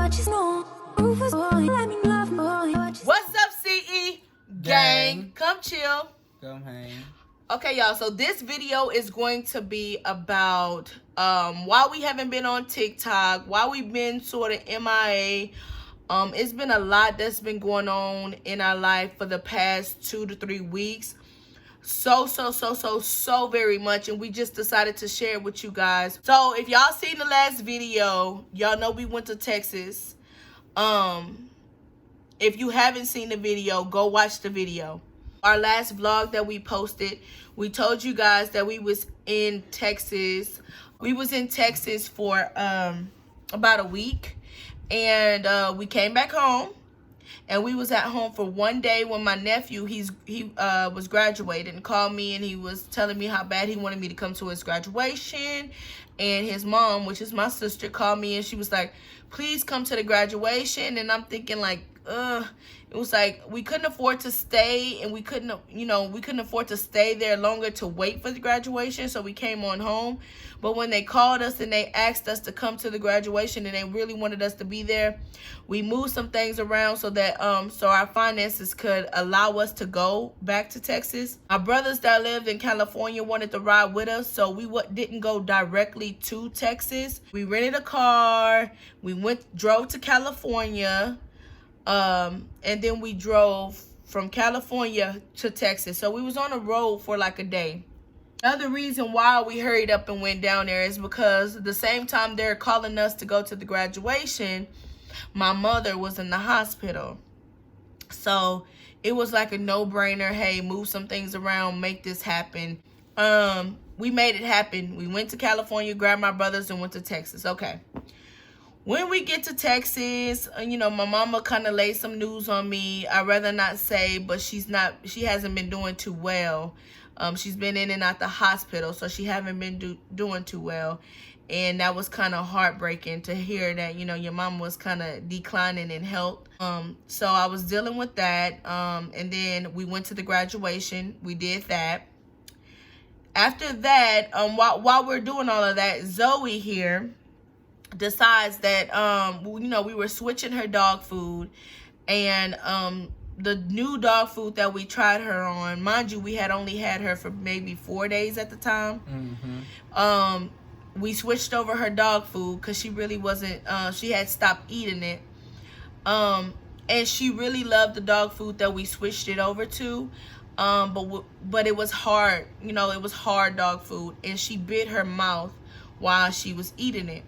What's up, CE gang? Come chill. Come hang. Okay, y'all. So this video is going to be about why we haven't been on TikTok, why we've been sort of MIA. It's been a lot that's been going on in our life for the past 2 to 3 weeks. So very much, and we just decided to share it with you guys. So if y'all seen the last video, y'all know we went to Texas. If you haven't seen the video, go watch the video. Our last vlog that we posted, we told you guys that we was in Texas. We was in Texas for about a week, and we came back home. And we was at home for one day when my nephew, he was graduating, and called me, and he was telling me how bad he wanted me to come to his graduation. And his mom, which is my sister, called me, and she was like, please come to the graduation. And I'm thinking like, it was like we couldn't afford to stay, and we couldn't afford to stay there longer to wait for the graduation, so we came on home. But when they called us and they asked us to come to the graduation, and they really wanted us to be there, we moved some things around so that so our finances could allow us to go back to Texas. Our brothers that lived in California wanted to ride with us, so we didn't go directly to Texas. We rented a car, we drove to California, and then we drove from California to Texas. So we was on the road for like a day. Another reason why we hurried up and went down there is because the same time they're calling us to go to the graduation, my mother was in the hospital. So it was like a no-brainer. Hey, move some things around, make this happen. We made it happen. We went to California, grabbed my brothers, and went to Texas. Okay. When we get to Texas, my mama kind of laid some news on me. I'd rather not say, but she hasn't been doing too well. She's been in and out the hospital, so she haven't been doing too well. And that was kind of heartbreaking to hear that, your mom was kind of declining in health. So I was dealing with that. And then we went to the graduation. We did that. After that, while we're doing all of that, Zoe here decides that we were switching her dog food, and the new dog food that we tried her on, mind you, we had only had her for maybe 4 days at the time. We switched over her dog food because she really wasn't she had stopped eating it, and she really loved the dog food that we switched it over to, but it was hard, it was hard dog food, and she bit her mouth while she was eating it.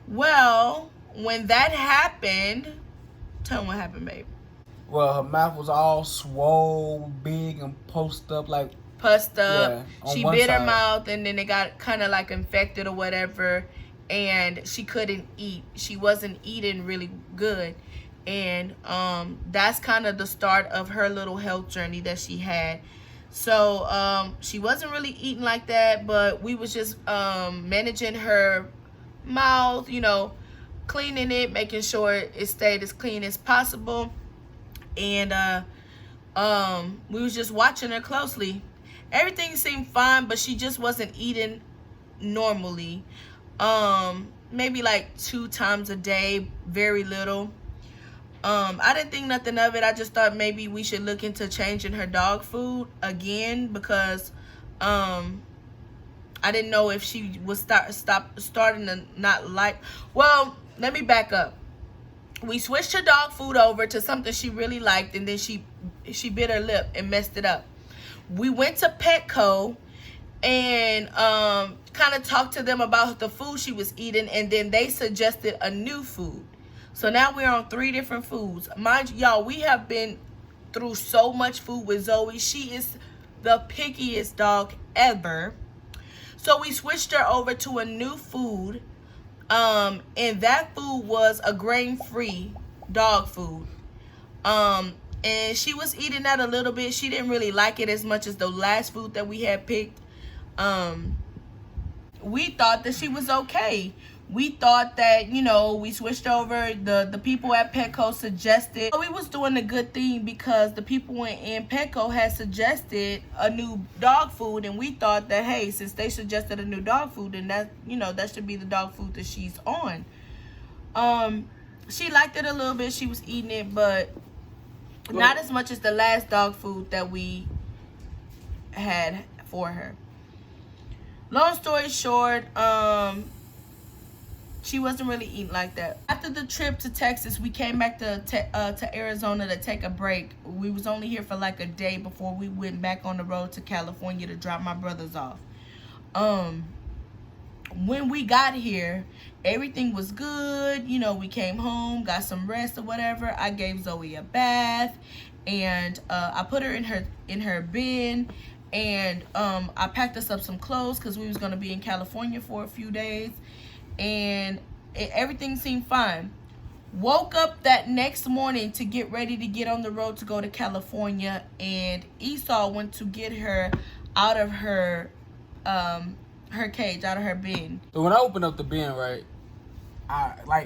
Well, when that happened, tell me what happened, babe. Well, her mouth was all swole, big, and pussed up. Yeah, she bit her side. mouth, and then it got kind of like infected or whatever, and she couldn't eat. She wasn't eating really good, and that's kind of the start of her little health journey that she had. So she wasn't really eating like that, but we was just managing her mouth, cleaning it, making sure it stayed as clean as possible. And we was just watching her closely. Everything seemed fine, but she just wasn't eating normally. Maybe like 2 times a day, very little. I didn't think nothing of it. I just thought maybe we should look into changing her dog food again, because I didn't know if she would starting to not like. Well, let me back up. We switched her dog food over to something she really liked, and then she bit her lip and messed it up. We went to Petco and kind of talked to them about the food she was eating, and then they suggested a new food. So now we're on 3 different foods. Mind you, y'all, we have been through so much food with Zoe. She is the pickiest dog ever. So we switched her over to a new food, and that food was a grain-free dog food. And she was eating that a little bit. She didn't really like it as much as the last food that we had picked. We thought that she was okay. We thought that, we switched over. The people at Petco suggested. We was doing a good thing because the people in Petco had suggested a new dog food. And we thought that, hey, since they suggested a new dog food, then that, that should be the dog food that she's on. she liked it a little bit. She was eating it, but not as much as the last dog food that we had for her. Long story short, she wasn't really eating like that. After the trip to Texas, we came back to Arizona to take a break. We was only here for like a day before we went back on the road to California to drop my brothers off. When we got here, everything was good. You know, we came home, got some rest or whatever. I gave Zoe a bath, and I put her in her bin, and I packed us up some clothes because we was gonna be in California for a few days, and everything seemed fine. Woke up that next morning to get ready to get on the road to go to California, and Esau went to get her out of her cage, out of her bin. So when I opened up the bin, right,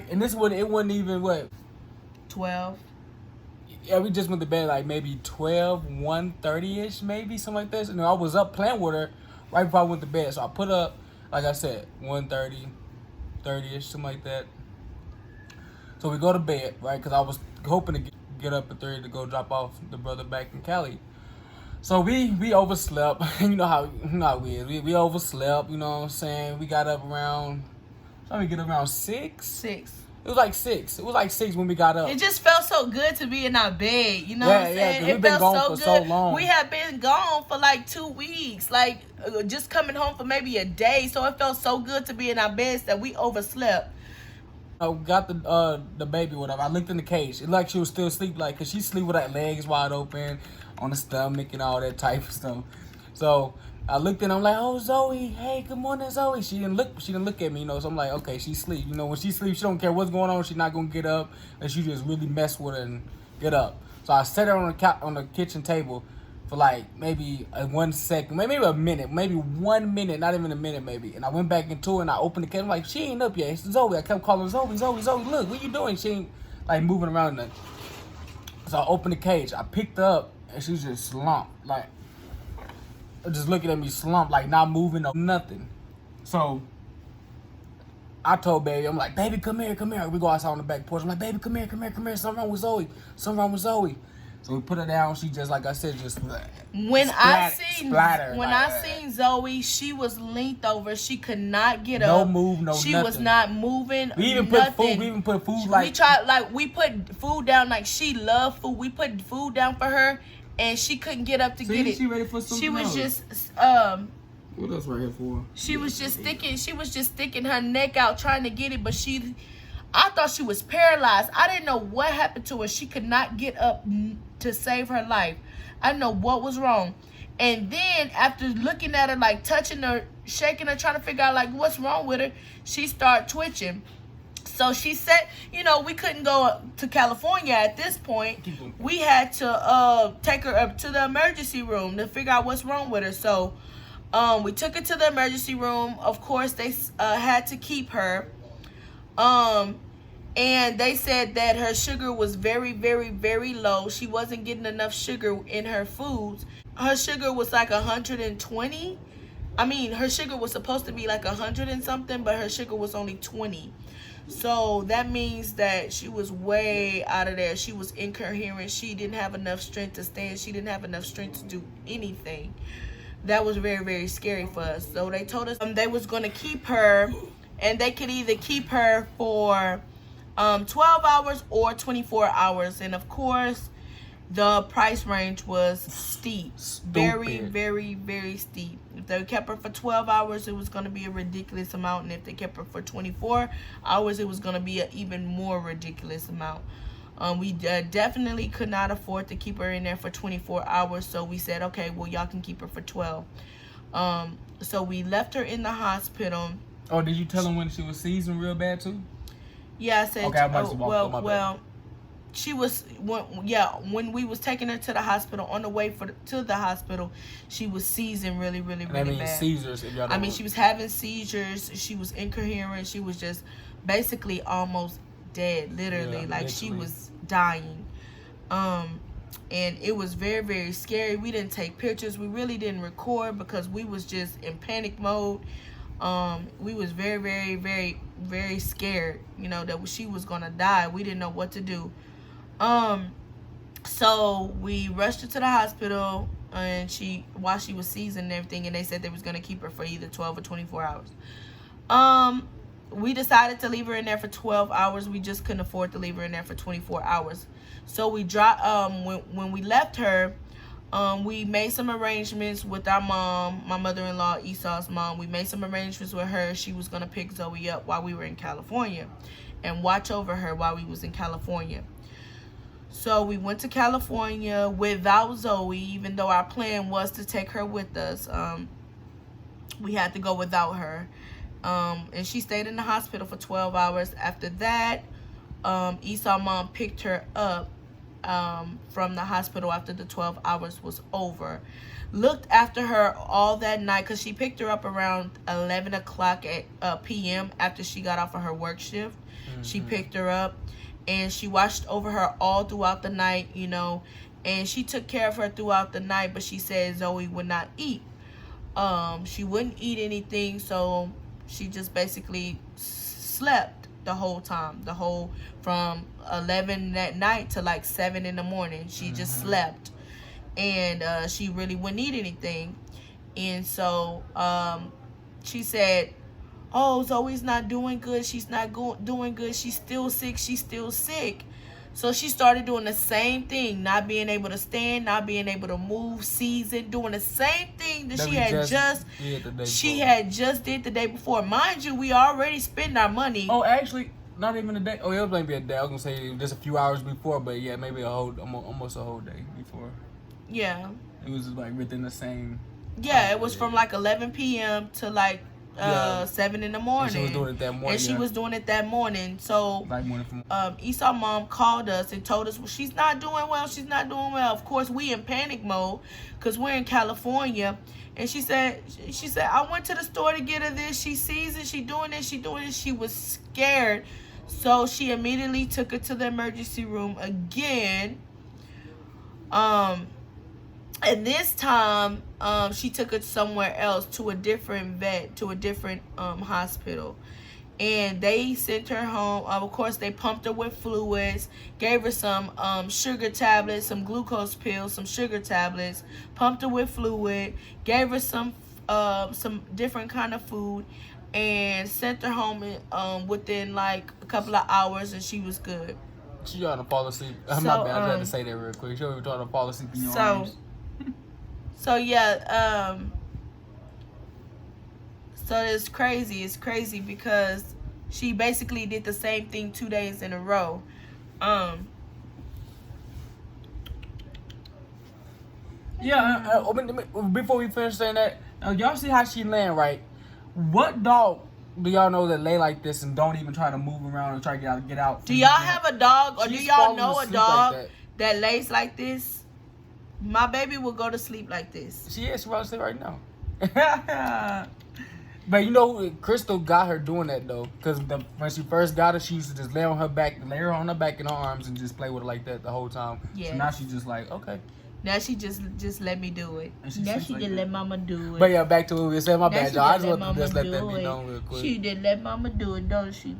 and this one, it wasn't even what? 12. Yeah, we just went to bed like maybe 12, 1:30-ish, maybe, something like this. And I was up playing with her right before I went to bed. So I put up, like I said, 1:30, 30-ish, something like that. So we go to bed, right, because I was hoping to get up at 3 to go drop off the brother back in Cali. So we overslept. You know how we is. We overslept, you know what I'm saying? We got up around, we get around 6? 6. It was like 6. It was like 6 when we got up. It just felt so good to be in our bed. You know what I'm saying? We've been gone for so long. We have been gone for like 2 weeks. Like, just coming home for maybe a day. So it felt so good to be in our beds that we overslept. I got the baby, whatever. I looked in the cage. It like she was still asleep, like, because she sleep with her legs wide open, on the stomach and all that type of stuff. So I looked in, I'm like, oh, Zoe, hey, good morning, Zoe. She didn't look at me, you know, so I'm like, okay, she sleep. You know, when she sleeps, she don't care what's going on. She's not going to get up, and she just really mess with her and get up. So I set her on the kitchen table for like maybe 1 second, maybe a minute, maybe 1 minute, not even a minute maybe. And I went back into it and I opened the kitchen. I'm like, she ain't up yet. It's Zoe. I kept calling Zoe, look, what you doing? She ain't like moving around nothing. So I opened the cage. I picked her up and she's just slumped, like just looking at me slumped, like not moving or nothing. So I told baby, I'm like, baby, come here. We go outside on the back porch. I'm like, baby, come here. Something wrong with Zoe. So we put her down. She just, like I said, just I seen Zoe, she was leaned over. She could not get up. No move, no she nothing. Was not moving. We even put food. We put food down like she loved food. We put food down for her, and she couldn't get up to get it. She ready for something She was else. just What else right here for? She was just sticking her neck out trying to get it, but I thought she was paralyzed. I didn't know what happened to her. She could not get up to save her life. I didn't know what was wrong. And then after looking at her, like touching her, shaking her, trying to figure out like what's wrong with her, she started twitching. So she said, you know, we couldn't go to California at this point. We had to take her up to the emergency room to figure out what's wrong with her. So we took her to the emergency room. Of course, they had to keep her. And they said that her sugar was very, very, very low. She wasn't getting enough sugar in her foods. Her sugar was like 120. I mean, her sugar was supposed to be like 100 and something, but her sugar was only 20. So that means that she was way out of there. She was incoherent. She didn't have enough strength to stand. She didn't have enough strength to do anything. That was very, very scary for us. So they told us they was going to keep her, and they could either keep her for 12 hours or 24 hours. And of course, the price range was steep. Very, very, very steep. If they kept her for 12 hours, it was going to be a ridiculous amount. And if they kept her for 24 hours, it was going to be an even more ridiculous amount. We definitely could not afford to keep her in there for 24 hours. So we said, okay, well, y'all can keep her for 12. So we left her in the hospital. Oh, did you tell them when she was seizing real bad too? Yeah, I said, okay, she was, when we was taking her to the hospital, on the way to the hospital, she was seizing really, really, really bad. Seizures, if y'all know. She was having seizures. She was incoherent. She was just basically almost dead, literally. She was dying. And it was very, very scary. We didn't take pictures. We really didn't record because we was just in panic mode. We was very, very, very, very scared, you know, that she was gonna die. We didn't know what to do. So we rushed her to the hospital, and while she was seizing and everything, and they said they was gonna keep her for either 12 or 24 hours. We decided to leave her in there for 12 hours. We just couldn't afford to leave her in there for 24 hours. So we dropped. When we left her, we made some arrangements with our mom, my mother-in-law, Esau's mom. We made some arrangements with her. She was gonna pick Zoe up while we were in California, and watch over her while we was in California. So we went to California without Zoe, even though our plan was to take her with us. We had to go without her. And she stayed in the hospital for 12 hours. After that, Esau's mom picked her up from the hospital after the 12 hours was over. Looked after her all that night, because she picked her up around 11 o'clock at p.m. after she got off of her work shift. She picked her up, and she watched over her all throughout the night, you know, and she took care of her throughout the night. But she said Zoe would not eat. She wouldn't eat anything, so she just basically slept the whole time, from 11 that night to like 7 in the morning. She just slept, and she really wouldn't eat anything. And so she said, oh, Zoe's not doing good. She's not doing good. She's still sick. She's still sick. So she started doing the same thing, not being able to stand, not being able to move, seizing, doing the same thing that she had just did the day before. Mind you, we already spent our money. Oh, actually, not even a day. Oh, it was maybe a day. I was gonna say just a few hours before, but yeah, maybe almost a whole day before. Yeah. It was like within the same. Yeah, it was from like 11 p.m. to like 7 in the morning. And she was doing it that morning. So like morning from Esau's mom called us and told us, well, she's not doing well. She's not doing well. Of course, we in panic mode because we're in California. And she said, I went to the store to get her this. She sees it. She doing this. She doing it. She was scared. So she immediately took her to the emergency room again. And this time, she took it somewhere else, to a different vet, to a different hospital. And they sent her home. Of course, they pumped her with fluids, gave her some sugar tablets, some glucose pills, some sugar tablets, pumped her with fluid, gave her some different kind of food, and sent her home within like a couple of hours, and she was good. She trying to fall asleep. I'm not bad. I had to say that real quick. She was trying to fall asleep in your arms. So yeah, so it's crazy. It's crazy because she basically did the same thing 2 days in a row. Yeah. Before we finish saying that, y'all see how she land, right? What dog do y'all know that lay like this and don't even try to move around and try to get out? Do y'all have a dog, or do y'all know a dog that lays like this? My baby will go to sleep like this. She is. She's about to sleep right now. But you know, Crystal got her doing that though, because when she first got her, she used to just lay her on her back in her arms and just play with her like that the whole time. Yeah. So now she's just like, okay. Now she just let me do it. Now she just let mama do it. But yeah, back to what we said. My bad, y'all. I just want to just let that be known real quick. She did let mama do it, don't she?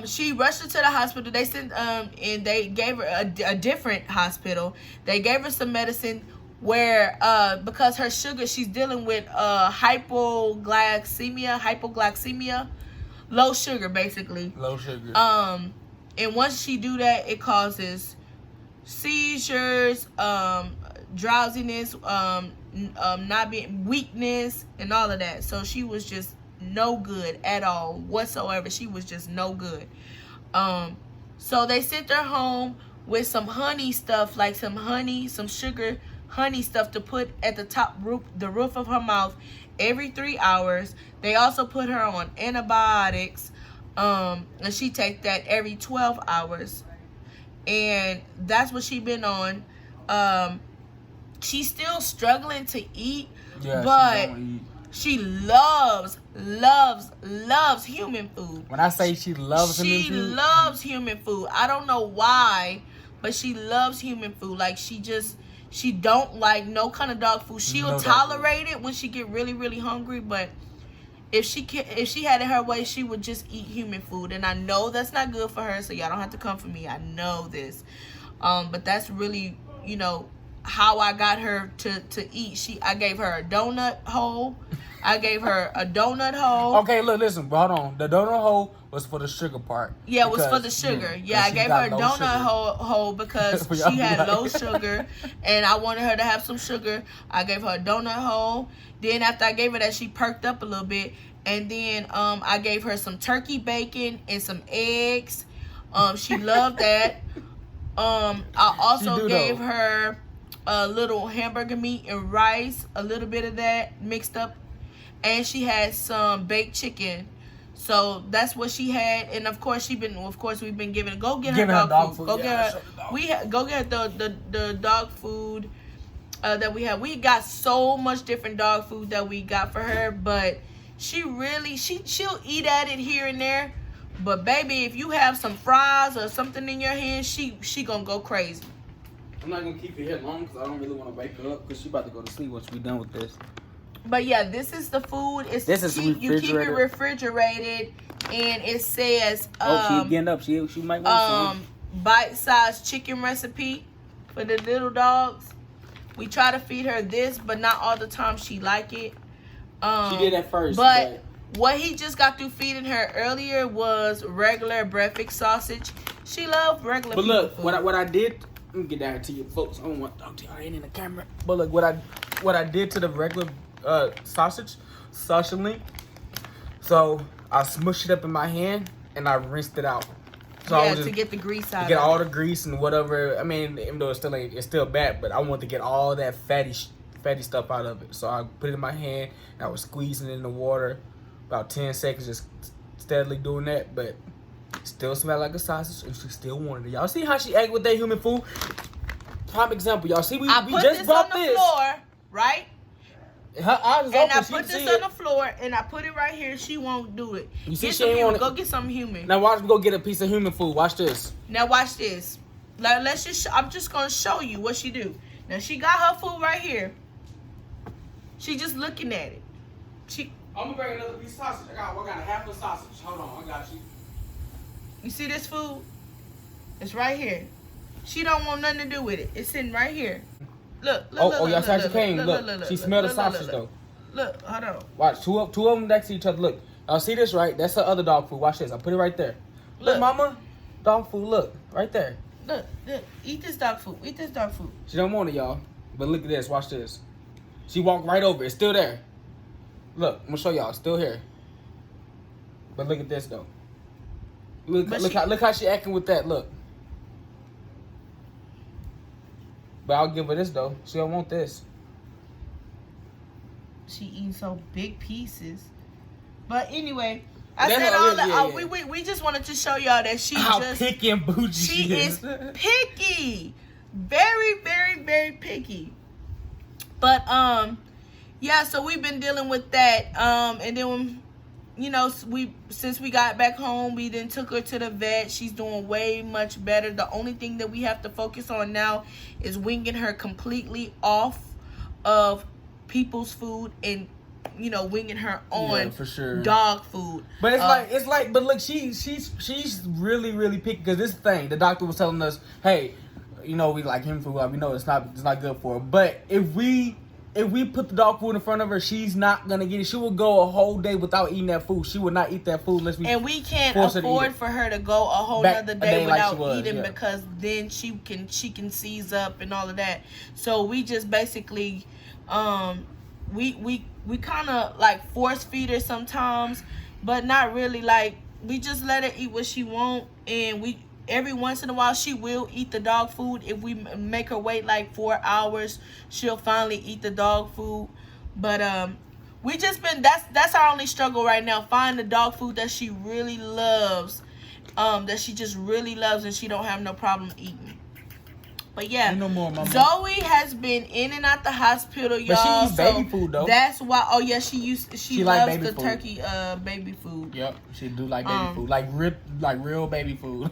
She rushed her to the hospital. They sent and they gave her a different hospital. They gave her some medicine where because her sugar, she's dealing with hypoglycemia, low sugar basically. Low sugar. And once she do that, it causes seizures, drowsiness, not being weakness, and all of that. So she was just no good at all whatsoever. She was just no good. So they sent her home with some honey stuff, like some sugar honey stuff to put at the roof of her mouth every 3 hours. They also put her on antibiotics, and she take that every 12 hours, and that's what she been on. She's still struggling to eat, but she loves human food. When I say she loves human food, I don't know why, but she loves human food. Like she She don't like no kind of dog food. She'll No dog tolerate it when she get really, really hungry, but if she had it her way, she would just eat human food. And I know that's not good for her, so y'all don't have to come for me. I know this. But that's really, you know, how I got her to eat. I gave her a donut hole. I gave her a donut hole. Okay, look, listen, but hold on. The donut hole was for the sugar part. Yeah, it was for the sugar. Yeah, I gave her a donut hole because she had low sugar, and I wanted her to have some sugar. I gave her a donut hole. Then after I gave her that, she perked up a little bit, and then I gave her some turkey bacon and some eggs. She loved that. I also gave her a little hamburger meat and rice, a little bit of that mixed up, and she had some baked chicken. So that's what she had, and of course we've been giving. Go get her dog food. Go get her. Go get the dog food that we have. We got so much different dog food that we got for her, but she'll eat at it here and there. But baby, if you have some fries or something in your hand, she gonna go crazy. I'm not gonna keep it here long because I don't really want to wake her up because she about to go to sleep once we done with this. But yeah, this is the food. You keep it refrigerated, and it says she's getting up. She might want some. Bite-sized chicken recipe for the little dogs. We try to feed her this, but not all the time she like it. She did at first, but what he just got through feeding her earlier was regular breakfast sausage. She loved regular. But look, food. what I did. Let me get down to you folks. I don't want to talk to y'all. I ain't in the camera. But look, what I did to the regular sausage link. So I smushed it up in my hand and I rinsed it out. So yeah, to get the grease out. To get all the grease and whatever. I mean, even though it's still bad, but I want to get all that fatty stuff out of it. So I put it in my hand and I was squeezing it in the water about 10 seconds, just steadily doing that, but it still smelled like a sausage and she still wanted it. Y'all see how she ate with that human food? Prime example, y'all see we just brought this on the floor, right? Her eyes is open. I put this on the floor and I put it right here. She won't do it. You see, she ain't want to go get some human. Now watch me go get a piece of human food. Watch this. Now watch this. Like, I'm just gonna show you what she do. Now she got her food right here. She just looking at it. I'm gonna bring another piece of sausage. I got a half a sausage. Hold on, I got you. You see this food? It's right here. She don't want nothing to do with it. It's sitting right here. Look. Y'all saw she came. Look, she smelled the sausage though. Look, hold on. Watch, two of them next to each other. Look, y'all see this, right? That's the other dog food. Watch this. I put it right there. Look, mama, dog food. Look, right there. Look. Eat this dog food. Eat this dog food. She don't want it, y'all. But look at this. Watch this. She walked right over. It's still there. Look, I'm gonna show y'all. It's still here. But look at this though. Look how she acting with that. Look. But I'll give her this though. She don't want this. She eating so big pieces. But anyway, I said all that. We just wanted to show y'all that how picky and bougie she is. Picky, very, very, very picky. But yeah. So we've been dealing with that. And then since we got back home, we then took her to the vet. She's doing way much better. The only thing that we have to focus on now is weaning her completely off of people's food and weaning her on for sure dog food. But but look, she's really, really picky because this thing the doctor was telling us, hey, we like human food. We know it's not good for her. But if we put the dog food in front of her, she's not gonna get it. She will go a whole day without eating that food. She will not eat that food unless we. And we can't afford for her to go a whole nother day without eating because then she can seize up and all of that. So we just basically, we kind of like force feed her sometimes, but not really. Like we just let her eat what she want, and every once in a while, she will eat the dog food. If we make her wait like 4 hours, she'll finally eat the dog food. But we just that's our only struggle right now. Find the dog food that she really loves, that she just really loves, and she don't have no problem eating. But yeah, no more, Mama. Zoe has been in and out the hospital, y'all. But she eats baby food though. That's why. Oh yeah, she loves the turkey baby food. Yep, she do like baby food, like real baby food.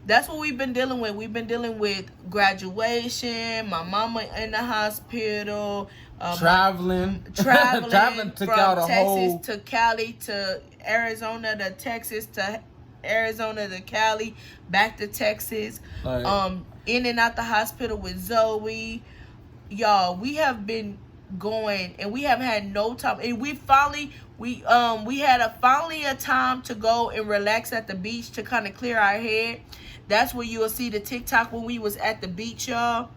that's what we've been dealing with. We've been dealing with graduation, my mama in the hospital, traveling traveling took from out a Texas whole. to Cali to Arizona to Texas to Arizona to Cali, back to Texas. Like, In and out the hospital with Zoe. Y'all, we have been going and we haven't had no time. And we had a time to go and relax at the beach to kind of clear our head. That's where you will see the TikTok when we was at the beach, y'all.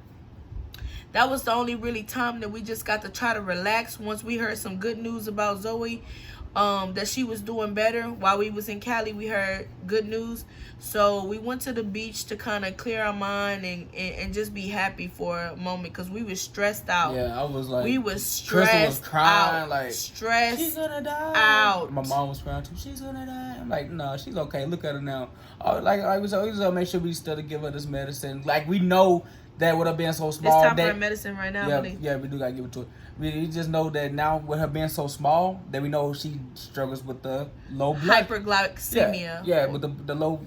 That was the only really time that we just got to try to relax once we heard some good news about Zoe. That she was doing better. While we was in Cali, we heard good news. So we went to the beach to kind of clear our mind and just be happy for a moment, because we was stressed out. Yeah, I was like, We was stressed Crystal was crying, out. like, Stressed she's gonna die. out. My mom was crying too. She's gonna die. I'm like, no, she's okay. Look at her now. I was always make sure we still give her this medicine. Like, we know that with her being so It's small, time for her medicine right now, buddy. yeah, we do gotta give it to her. We just know that now with her being so small, that we know she struggles with the low blood. Hyperglycemia. Yeah, with the low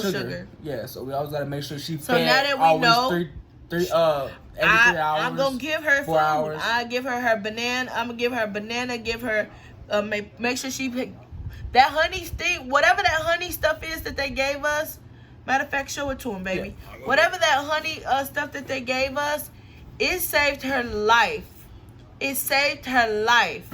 sugar. Yeah, so we always gotta make sure she So fed now that we always know, every 3 hours. I'm gonna give her 4 food. hours. I give her her banana. I'm gonna give her a banana. Give her make sure she pick that honey thing. Whatever that honey stuff is that they gave us. Matter of fact, show it to him, baby. Yeah. Whatever that honey stuff that they gave us, it saved her life. It saved her life.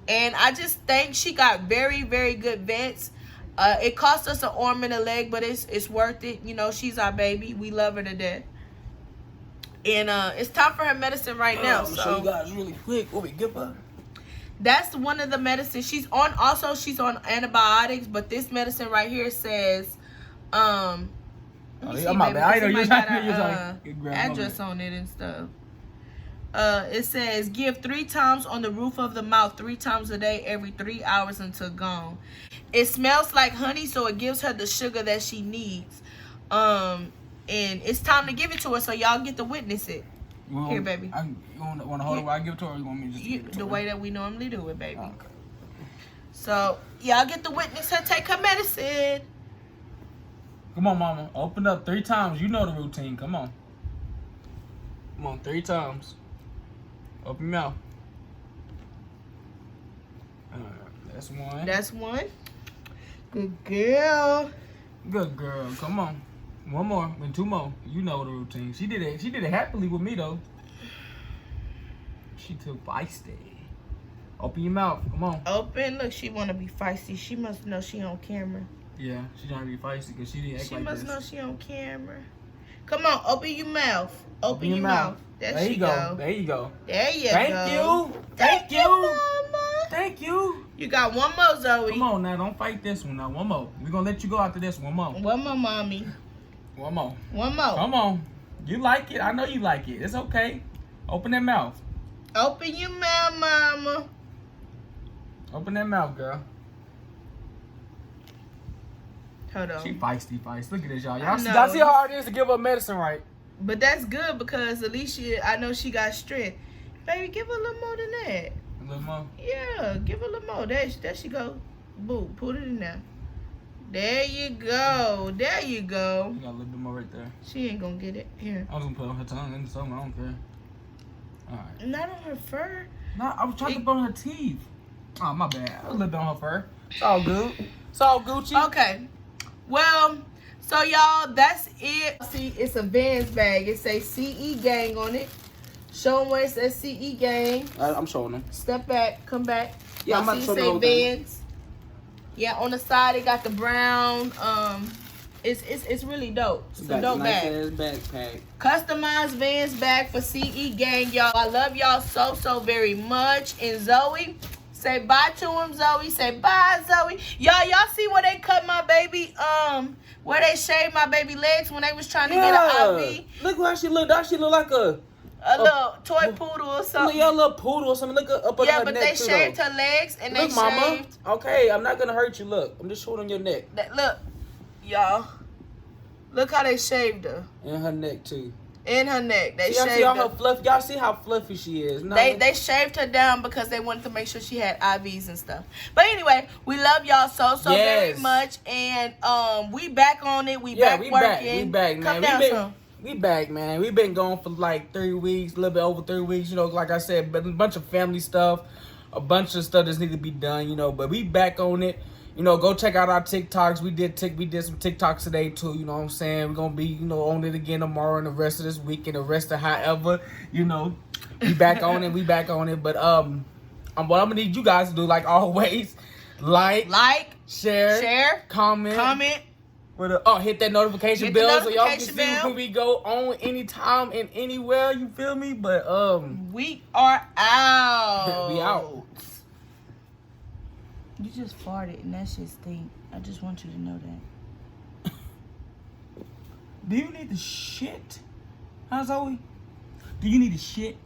And I just think she got very, very good vets. It cost us an arm and a leg, but it's worth it. You know, she's our baby. We love her to death. And it's time for her medicine right now. So So you guys really quick, what we give her? that's one of the medicines she's on. Also, she's on antibiotics, but this medicine right here says, let me see, my baby, bad. I 'cause know it you might trying got to use our, like address on it and stuff. It says give 3 times on the roof of the mouth 3 times a day every 3 hours until gone. It smells like honey, so it gives her the sugar that she needs. And it's time to give it to her, so y'all get to witness it. Here, baby. You want to hold it while I give it to her, or you want me to just give it to The her? way that we normally do it, baby. Okay. So y'all get to witness her take her medicine. Come on, mama. Open up 3 times. You know the routine. Come on. Come on, 3 times. Open your mouth. That's one. That's one. Good girl. Good girl. Come on. One more and 2 more. You know the routine. She did it. She did it happily with me though. She took feisty. Open your mouth. Come on. Open. Look, she want to be feisty. She must know she on camera. Yeah, she trying to be feisty because she didn't act She like must this. know she on camera. Come on, open your mouth. Open your mouth. There you go. There you go. There you Thank go. you. Thank you. Mama. Thank you. You got one more, Zoe. Come on now, don't fight this one now. One more. We're gonna let you go after this. One more. One more, mommy. One more. One more. Come on. You like it. I know you like it. It's okay. Open that mouth. Open your mouth, mama. Open that mouth, girl. Hold on. She feisty. Look at this, y'all. I know. Y'all see how hard it is to give her medicine right? But that's good because at least I know she got strength. Baby, give her a little more than that. A little more. Yeah, give her a little more. There she go. Boo, put it in there. There you go. There you go. You got a little bit more right there. She ain't gonna get it. Here. I was gonna put on her tongue and something. I don't care. Alright. Not on her fur. No, I was trying to put on her teeth. Oh, my bad. A little bit on her fur. It's all good. It's all Gucci. Okay. Well, so y'all, that's it. See, it's a Vans bag. It says CE Gang on it. Show them where it says CE Gang. I'm showing them. Step back, come back. Yeah, I'm about see to show it the say whole thing. Vans. Yeah, on the side it got the brown. It's really dope. It's a dope bag. Backpack. Customized Vans bag for CE Gang, y'all. I love y'all so very much. And Zoe, say bye to him, Zoe. Say bye, Zoe. Y'all see where they cut my baby, where they shaved my baby legs when they was trying to get an IV? Look how she looked. She look like a little toy poodle or something. a little poodle or something. Look up on her neck. Yeah, but they too, shaved though. her legs and Look, they mama. shaved. Okay, I'm not gonna hurt you. Look, I'm just showing on your neck Look, y'all. Look how they shaved her. and her neck too. In her neck. They Y'all shaved see all her. her fluff. Y'all see how fluffy she is. No, They shaved her down because they wanted to make sure she had IVs and stuff. But anyway, we love y'all so very Yes. much, and we back on it. We yeah, back we working. back, man. Come down some. We back, man. We've been going for like 3 weeks, a little bit over 3 weeks. You know, like I said, but a bunch of family stuff, a bunch of stuff that need to be done. You know, but we back on it. You know, go check out our TikToks. We did some TikToks today too. You know what I'm saying? We're gonna be, you know, on it again tomorrow and the rest of this week and the rest of however, you know, we back on it. We back on it. But what I'm gonna need you guys to do, like always, like, share, comment. Hit that notification Hit the bell so y'all can notification see bell. when we go on anytime and anywhere. You feel me? But We are out. we out. You just farted and that shit stink. I just want you to know that. Do you need the shit? Huh, Zoe? Do you need the shit?